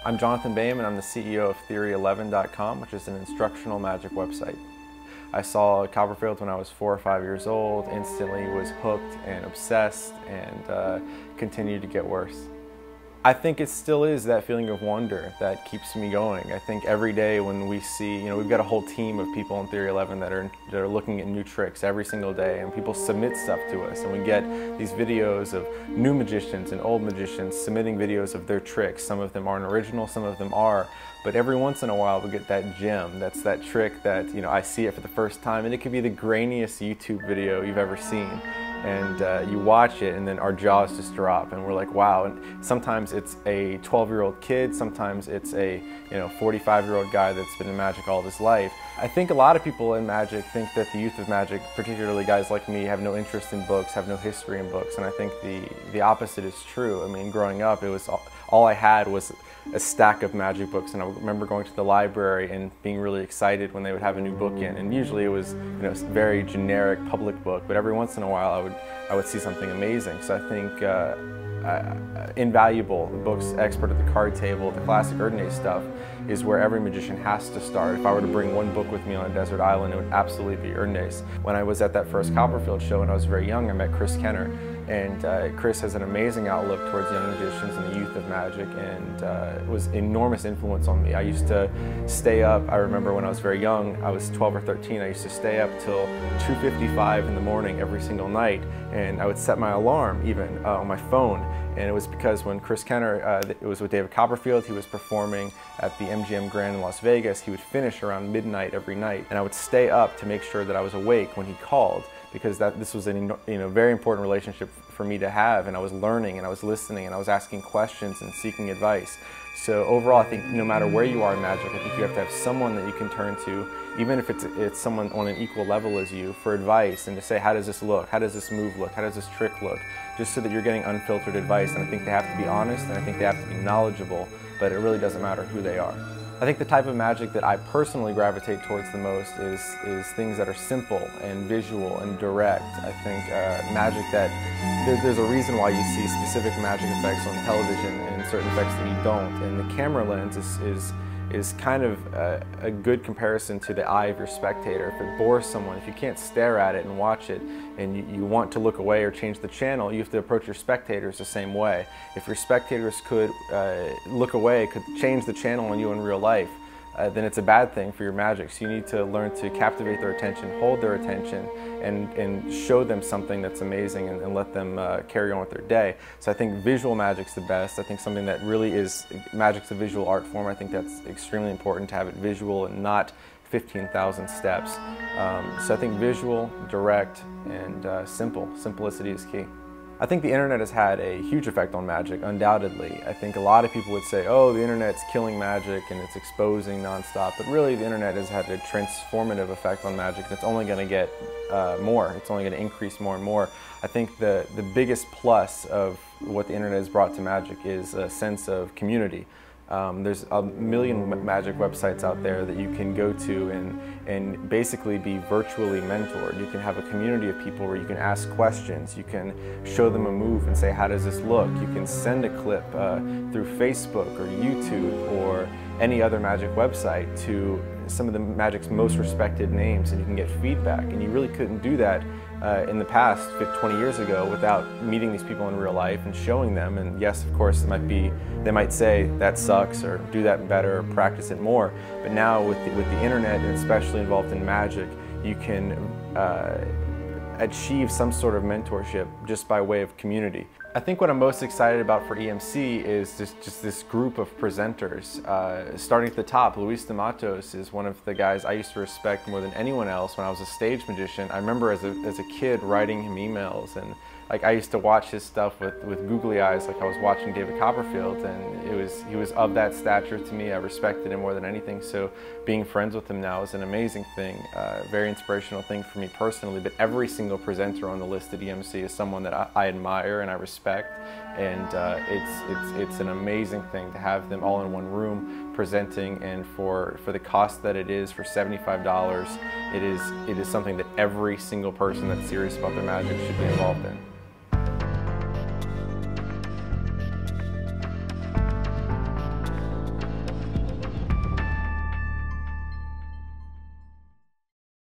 I'm Jonathan Bayme and I'm the CEO of Theory11.com, which is an instructional magic website. I saw Copperfield when I was 4 or 5 years old, instantly was hooked and obsessed, and continued to get worse. I think it still is that feeling of wonder that keeps me going. I think every day when we see, we've got a whole team of people in Theory11 that are looking at new tricks every single day, and people submit stuff to us, and we get these videos of new magicians and old magicians submitting videos of their tricks. Some of them aren't original, some of them are, but every once in a while we get that gem. That's that trick that, I see it for the first time, and it could be the grainiest YouTube video you've ever seen. And you watch it and then our jaws just drop and we're like, wow. And sometimes it's a 12-year-old kid, sometimes it's a 45-year-old guy that's been in magic all his life. I think a lot of people in magic think that the youth of magic, particularly guys like me, have no interest in books, have no history in books, and I think the opposite is true. I mean, growing up, it was all I had was a stack of magic books, and I remember going to the library and being really excited when they would have a new book in, and usually it was a very generic public book, but every once in a while I would see something amazing. So I think Invaluable, the book's expert at the card table, the classic Erdnase stuff, is where every magician has to start. If I were to bring one book with me on a desert island, it would absolutely be Erdnase. When I was at that first Copperfield show and I was very young, I met Chris Kenner, and Chris has an amazing outlook towards young magicians and the youth of magic, and was an enormous influence on me. I used to stay up, I remember when I was very young, I was 12 or 13, I used to stay up till 2:55 in the morning every single night, and I would set my alarm even on my phone. And it was because when Chris Kenner, it was with David Copperfield, he was performing at the MGM Grand in Las Vegas, he would finish around midnight every night, and I would stay up to make sure that I was awake when he called, because this was a very important relationship for me to have, and I was learning and I was listening and I was asking questions and seeking advice. So overall, I think no matter where you are in magic, I think you have to have someone that you can turn to, even if it's someone on an equal level as you, for advice, and to say, how does this look? How does this move look? How does this trick look? Just so that you're getting unfiltered advice. And I think they have to be honest, and I think they have to be knowledgeable, but it really doesn't matter who they are. I think the type of magic that I personally gravitate towards the most is things that are simple and visual and direct. I think magic that, there's a reason why you see specific magic effects on television and certain effects that you don't. And the camera lens is kind of a good comparison to the eye of your spectator. If it bores someone, if you can't stare at it and watch it, and you want to look away or change the channel, you have to approach your spectators the same way. If your spectators could look away, could change the channel on you in real life, then it's a bad thing for your magic. So you need to learn to captivate their attention, hold their attention, and show them something that's amazing, and let them carry on with their day. So I think visual magic's the best. I think something that really is, magic's a visual art form. I think that's extremely important to have it visual and not 15,000 steps. So I think visual, direct, and simple. Simplicity is key. I think the internet has had a huge effect on magic, undoubtedly. I think a lot of people would say, oh, the internet's killing magic and it's exposing nonstop, but really the internet has had a transformative effect on magic, and it's only going to get more. It's only going to increase more and more. I think the biggest plus of what the internet has brought to magic is a sense of community. There's a million magic websites out there that you can go to and basically be virtually mentored. You can have a community of people where you can ask questions, you can show them a move and say, how does this look? You can send a clip through Facebook or YouTube or any other magic website to some of the magic's most respected names, and you can get feedback. And you really couldn't do that in the past, 20 years ago, without meeting these people in real life and showing them. And yes, of course, they might say that sucks, or do that better, or practice it more. But now with the internet, and especially involved in magic, you can achieve some sort of mentorship just by way of community. I think what I'm most excited about for EMC is just this group of presenters. Starting at the top, Luis de Matos is one of the guys I used to respect more than anyone else when I was a stage magician. I remember as a kid writing him emails, and I used to watch his stuff with googly eyes, like I was watching David Copperfield, and he was of that stature to me. I respected him more than anything, so being friends with him now is an amazing thing, very inspirational thing for me personally. But every single presenter on the list at EMC is someone that I admire and I respect, and it's an amazing thing to have them all in one room presenting, and for the cost that it is, for $75, it is something that every single person that's serious about their magic should be involved in.